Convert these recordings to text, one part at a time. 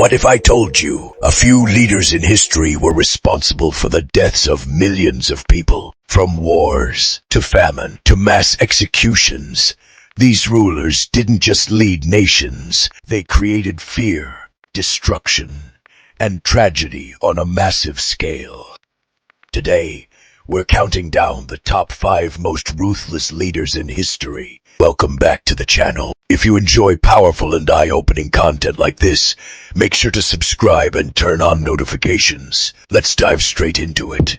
What if I told you a few leaders in history were responsible for the deaths of millions of people? From wars to famine to mass executions, these rulers didn't just lead nations, they created fear, destruction, and tragedy on a massive scale. Today, we're counting down the top 5 most ruthless leaders in history. Welcome back to the channel. If you enjoy powerful and eye-opening content like this, make sure to subscribe and turn on notifications. Let's dive straight into it.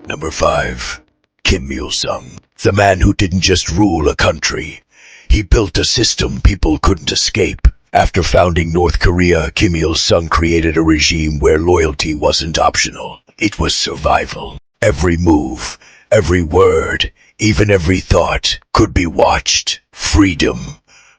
Number 5. Kim Il-sung. The man who didn't just rule a country. He built a system people couldn't escape. After founding North Korea, Kim Il-sung created a regime where loyalty wasn't optional. It was survival. Every move, every word, even every thought could be watched. Freedom,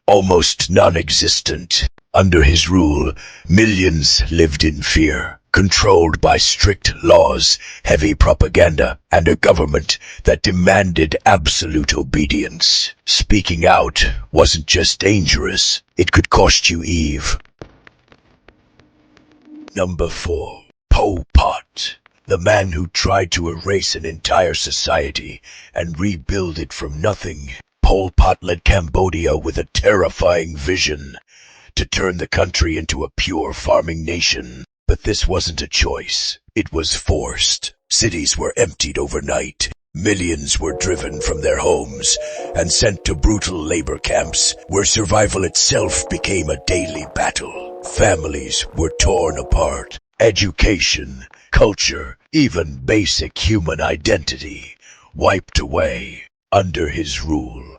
almost non-existent. Under his rule, millions lived in fear, controlled by strict laws, heavy propaganda, and a government that demanded absolute obedience. Speaking out wasn't just dangerous, it could cost you Eve. Number 4. Pol Pot. The man who tried to erase an entire society and rebuild it from nothing. Pol Pot led Cambodia with a terrifying vision to turn the country into a pure farming nation. But this wasn't a choice. It was forced. Cities were emptied overnight. Millions were driven from their homes and sent to brutal labor camps where survival itself became a daily battle. Families were torn apart. Education, culture, even basic human identity wiped away. Under his rule,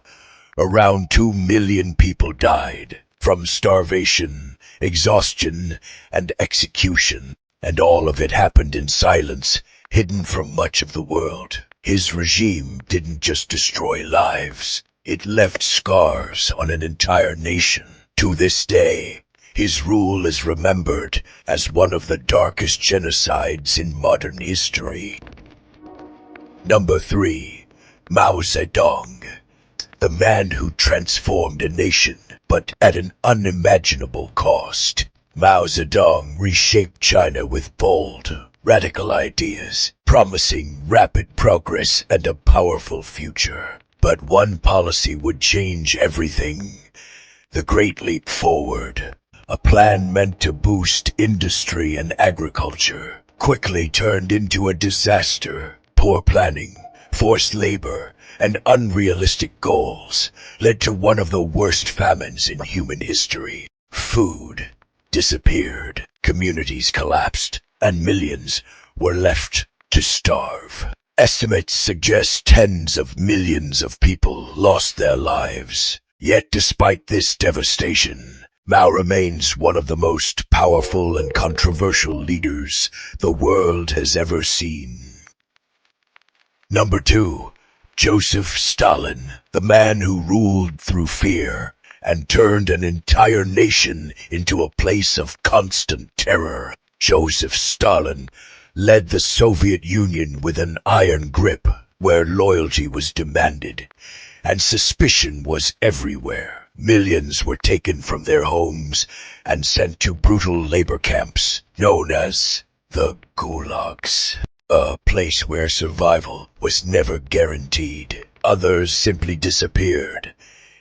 around 2 million people died from starvation, exhaustion, and execution. And all of it happened in silence, hidden from much of the world. His regime didn't just destroy lives, it left scars on an entire nation. To this day, his rule is remembered as one of the darkest genocides in modern history. Number 3. Mao Zedong. The man who transformed a nation, but at an unimaginable cost. Mao Zedong reshaped China with bold, radical ideas, promising rapid progress and a powerful future. But one policy would change everything. The Great Leap Forward. A plan meant to boost industry and agriculture quickly turned into a disaster. Poor planning, forced labor, and unrealistic goals led to one of the worst famines in human history. Food disappeared, communities collapsed, and millions were left to starve. Estimates suggest tens of millions of people lost their lives. Yet despite this devastation, Mao remains one of the most powerful and controversial leaders the world has ever seen. Number 2. Joseph Stalin, the man who ruled through fear and turned an entire nation into a place of constant terror. Joseph Stalin led the Soviet Union with an iron grip where loyalty was demanded and suspicion was everywhere. Millions were taken from their homes and sent to brutal labor camps known as the gulags, a place where survival was never guaranteed. Others simply disappeared,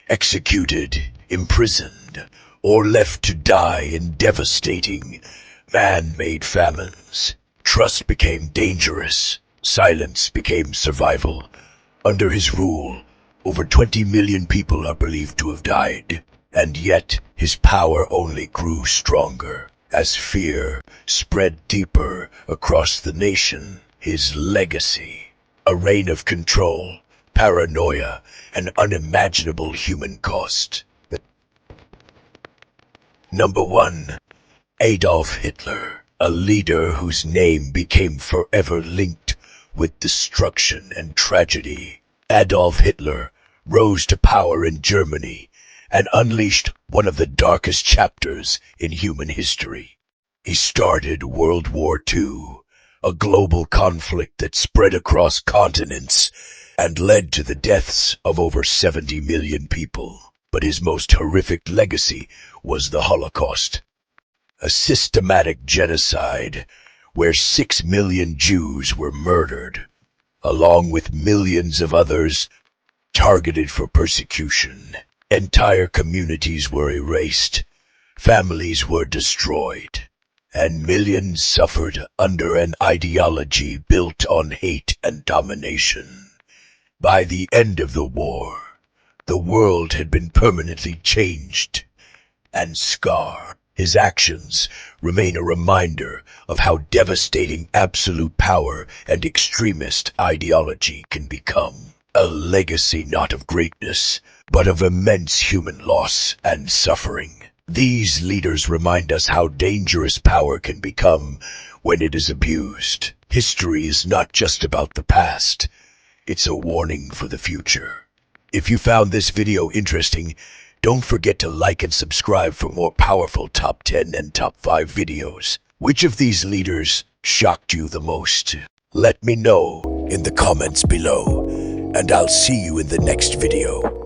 executed, imprisoned, or left to die in devastating, man-made famines. Trust became dangerous, silence became survival. Under his rule, over 20 million people are believed to have died, and yet his power only grew stronger. As fear spread deeper across the nation, his legacy, a reign of control, paranoia, and unimaginable human cost. Number 1. Adolf Hitler, a leader whose name became forever linked with destruction and tragedy. Adolf Hitler rose to power in Germany and unleashed one of the darkest chapters in human history. He started World War II, a global conflict that spread across continents and led to the deaths of over 70 million people. But his most horrific legacy was the Holocaust. a systematic genocide where 6 million Jews were murdered, along with millions of others targeted for persecution. Entire communities were erased, families were destroyed, and millions suffered under an ideology built on hate and domination. By the end of the war, the world had been permanently changed and scarred. His actions remain a reminder of how devastating absolute power and extremist ideology can become. A legacy not of greatness, but of immense human loss and suffering. These leaders remind us how dangerous power can become when it is abused. History is not just about the past, it's a warning for the future. If you found this video interesting, don't forget to like and subscribe for more powerful top 10 and top 5 videos. Which of these leaders shocked you the most? Let me know in the comments below, and I'll see you in the next video.